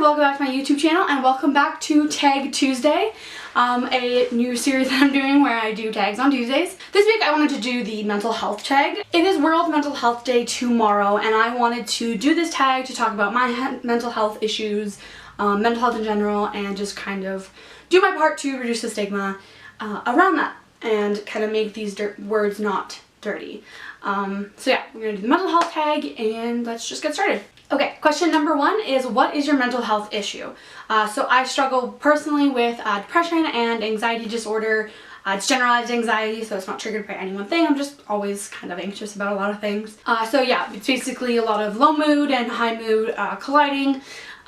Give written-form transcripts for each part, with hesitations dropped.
welcome back to my YouTube channel and welcome back to Tag Tuesday, a new series that I'm doing where I do tags on Tuesdays. This week I wanted to do the mental health tag. It is World Mental Health Day tomorrow and I wanted to do this tag to talk about my mental health issues, mental health in general, and just kind of do my part to reduce the stigma around that and kind of make these words not dirty. So yeah, we're going to do the mental health tag and let's just get started. Okay, question number one is, what is your mental health issue? So I struggle personally with depression and anxiety disorder. It's generalized anxiety, so it's not triggered by any one thing. I'm just always kind of anxious about a lot of things. So yeah, it's basically a lot of low mood and high mood colliding.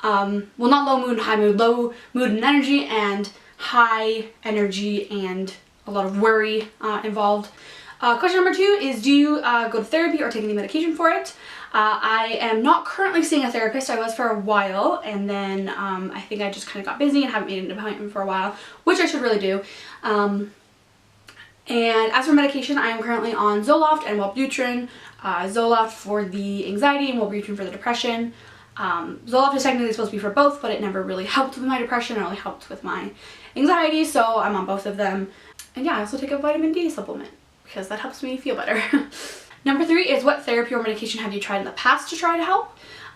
Well, not low mood and high mood, low mood and energy, and high energy and a lot of worry involved. Question number two is, do you go to therapy or take any medication for it? I am not currently seeing a therapist. I was for a while, and then I think I just kind of got busy and haven't made an appointment for a while, which I should really do. And as for medication, I am currently on Zoloft and Wellbutrin. Zoloft for the anxiety and Wellbutrin for the depression. Zoloft is technically supposed to be for both, but it never really helped with my depression. It only helped with my anxiety, so I'm on both of them. And yeah, I also take a vitamin D supplement because that helps me feel better. Number three is, what therapy or medication have you tried in the past to try to help?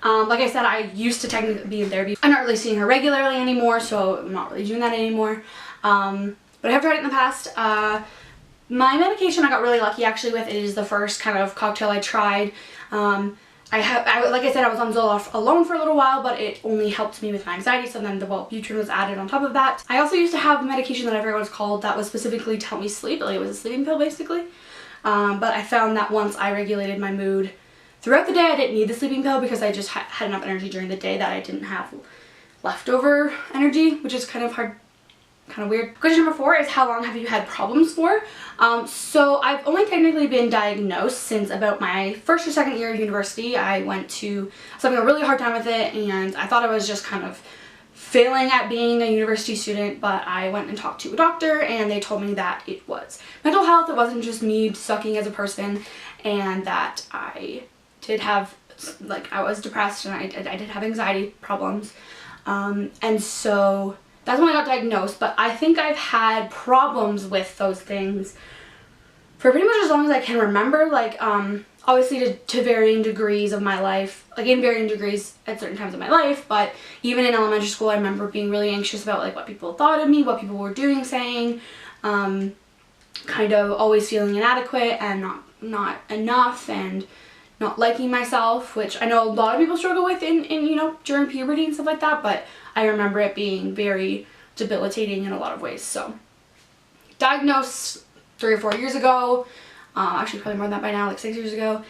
Like I said, I used to technically be in therapy. I'm not really seeing her regularly anymore, so I'm not really doing that anymore. But I have tried it in the past. My medication I got really lucky actually with. It is the first kind of cocktail I tried. Like I said, I was on Zoloft alone for a little while, but it only helped me with my anxiety, so then the Wellbutrin was added on top of that. I also used to have a medication that I forget what it's called that was specifically to help me sleep. Like, it was a sleeping pill basically. But I found that once I regulated my mood throughout the day, I didn't need the sleeping pill because I just had enough energy during the day that I didn't have leftover energy, which is kind of hard, kind of weird. Question number four is, how long have you had problems for? So I've only technically been diagnosed since about my first or second year of university. I was having a really hard time with it, and I thought I was just kind of failing at being a university student, but I went and talked to a doctor and they told me that it was mental health. It wasn't just me sucking as a person, and that I did have, like, I was depressed and I did have anxiety problems. And so that's when I got diagnosed, but I think I've had problems with those things for pretty much as long as I can remember. Like, obviously to varying degrees of my life, like in varying degrees at certain times of my life, but even in elementary school I remember being really anxious about like what people thought of me, what people were doing, saying, kind of always feeling inadequate and not enough and not liking myself, which I know a lot of people struggle with in you know, during puberty and stuff like that, but I remember it being very debilitating in a lot of ways. So diagnosed 3 or 4 years ago, actually probably more than that by now, like 6 years ago.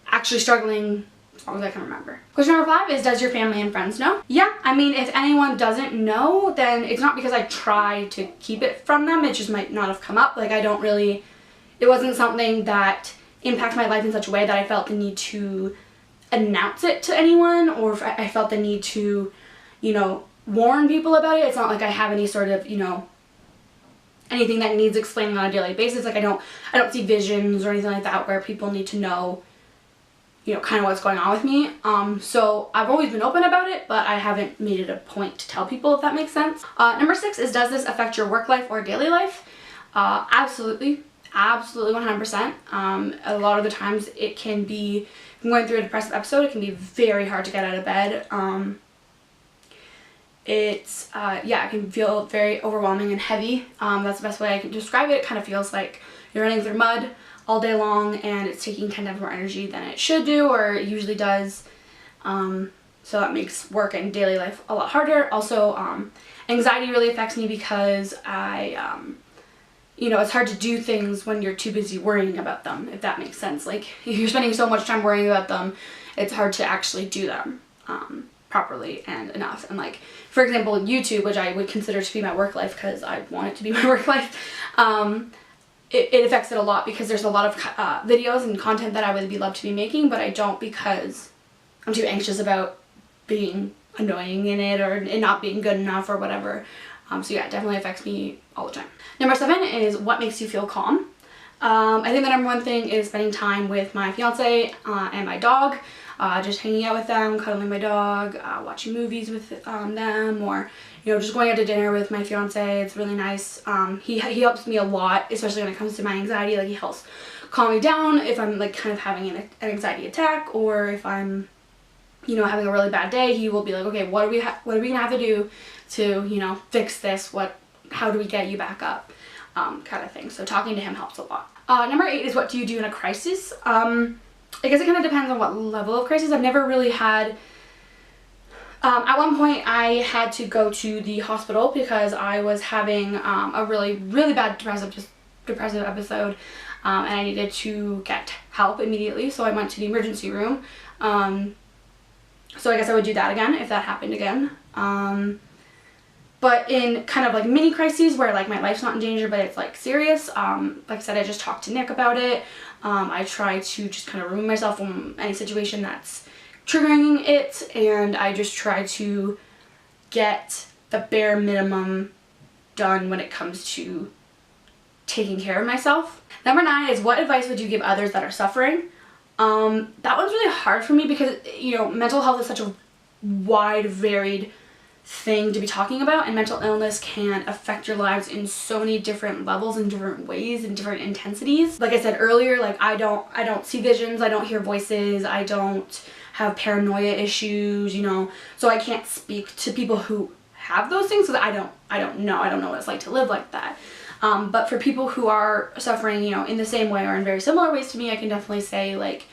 Actually struggling as long as I can remember. Question number five is, does your family and friends know? Yeah, I mean, if anyone doesn't know, then it's not because I try to keep it from them, it just might not have come up. Like, it wasn't something that impacted my life in such a way that I felt the need to announce it to anyone, or if I felt the need to, you know, warn people about it. It's not like I have any sort of, you know, anything that needs explaining on a daily basis. Like, I don't see visions or anything like that where people need to know, you know, kind of what's going on with me. So I've always been open about it, but I haven't made it a point to tell people, if that makes sense. Number six is, does this affect your work life or daily life? Absolutely. Absolutely 100%. A lot of the times it can be, if I'm going through a depressive episode, it can be very hard to get out of bed. Yeah, it can feel very overwhelming and heavy. That's the best way I can describe it. It kind of feels like you're running through mud all day long and it's taking 10 times more energy than it should do, or it usually does. So that makes work and daily life a lot harder. Also, anxiety really affects me because you know, it's hard to do things when you're too busy worrying about them, if that makes sense. Like, if you're spending so much time worrying about them, it's hard to actually do them properly and enough. And like, for example, YouTube, which I would consider to be my work life because I want it to be my work life, it affects it a lot because there's a lot of videos and content that I would love to be making, but I don't because I'm too anxious about being annoying in it or it not being good enough or whatever. So yeah, it definitely affects me all the time. Number seven is, what makes you feel calm? I think the number one thing is spending time with my fiance and my dog. Just hanging out with them, cuddling my dog, watching movies with them, or just going out to dinner with my fiance. It's really nice. He helps me a lot, especially when it comes to my anxiety. Like, he helps calm me down if I'm like kind of having an anxiety attack, or if I'm having a really bad day. He will be like, okay, what are we gonna have to do to fix this? How do we get you back up, kind of thing. So talking to him helps a lot. Number 8 is, what do you do in a crisis? I guess it kind of depends on what level of crisis. I've never really had, at one point I had to go to the hospital because I was having a really, really bad depressive episode, and I needed to get help immediately, so I went to the emergency room. So I guess I would do that again if that happened again. But in kind of like mini crises where like my life's not in danger but it's like serious, like I said, I just talked to Nick about it. I try to just kind of remove myself from any situation that's triggering it, and I just try to get the bare minimum done when it comes to taking care of myself. Number 9 is, what advice would you give others that are suffering? That one's really hard for me because mental health is such a wide, varied thing to be talking about, and mental illness can affect your lives in so many different levels, in different ways, in different intensities. Like I said earlier, like I don't see visions, I don't hear voices, I don't have paranoia issues, so I can't speak to people who have those things because I don't know what it's like to live like that. But for people who are suffering, in the same way or in very similar ways to me, I can definitely say, like,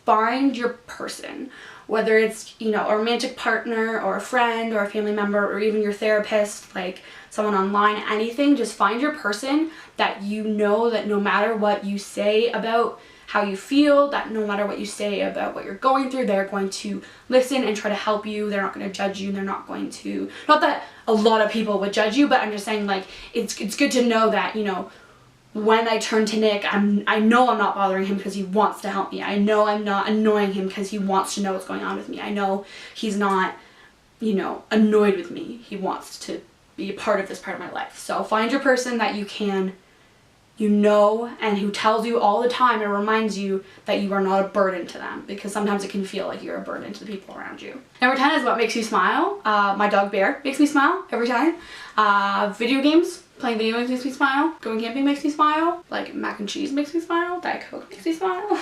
find your person. Whether it's, a romantic partner or a friend or a family member or even your therapist, like someone online, anything, just find your person that that no matter what you say about how you feel, that no matter what you say about what you're going through, they're going to listen and try to help you. They're not going to judge you. They're not going to, not that a lot of people would judge you, but I'm just saying, like, it's good to know that, when I turn to Nick, I know I'm not bothering him because he wants to help me. I know I'm not annoying him because he wants to know what's going on with me. I know he's not, annoyed with me. He wants to be a part of this part of my life. So find your person that you can, and who tells you all the time and reminds you that you are not a burden to them, because sometimes it can feel like you're a burden to the people around you. Number 10 is, what makes you smile? My dog Bear makes me smile every time. Video games. Playing video games makes me smile. Going camping makes me smile. Like, mac and cheese makes me smile. Diet Coke makes me smile.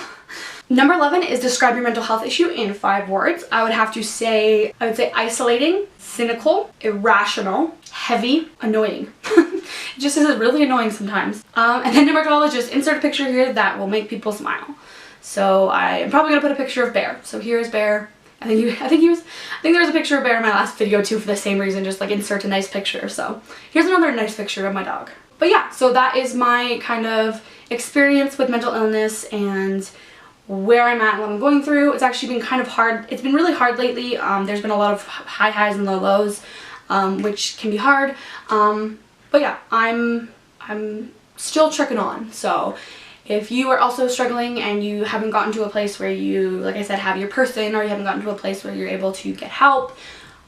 Number 11 is, describe your mental health issue in 5 words. I would say isolating, cynical, irrational, heavy, annoying. It just is really annoying sometimes. And then number 12 is, just insert a picture here that will make people smile. So I'm probably gonna put a picture of Bear. So here's Bear. I think there was a picture of Bear in my last video too, for the same reason, just like insert a nice picture. So here's another nice picture of my dog. But yeah, so that is my kind of experience with mental illness and where I'm at and what I'm going through. It's actually been kind of hard. It's been really hard lately. There's been a lot of high highs and low lows, which can be hard. But yeah, I'm still trucking on. So if you are also struggling and you haven't gotten to a place where you, like I said, have your person, or you haven't gotten to a place where you're able to get help,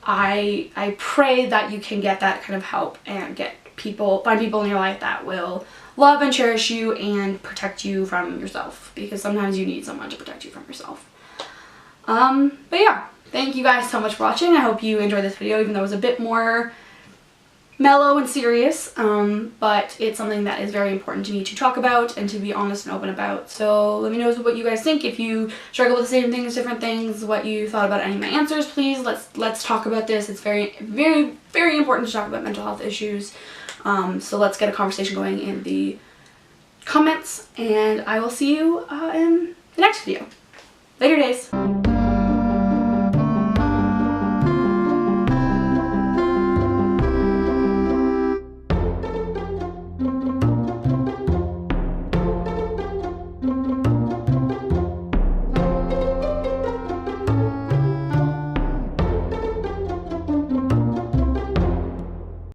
I pray that you can get that kind of help and find people in your life that will love and cherish you and protect you from yourself, because sometimes you need someone to protect you from yourself. But yeah, thank you guys so much for watching. I hope you enjoyed this video, even though it was a bit more mellow and serious, but it's something that is very important to me to talk about and to be honest and open about. So let me know what you guys think. If you struggle with the same things, different things, what you thought about any of my answers, please let's talk about this. It's very, very, very important to talk about mental health issues. So let's get a conversation going in the comments, and I will see you in the next video. Later days.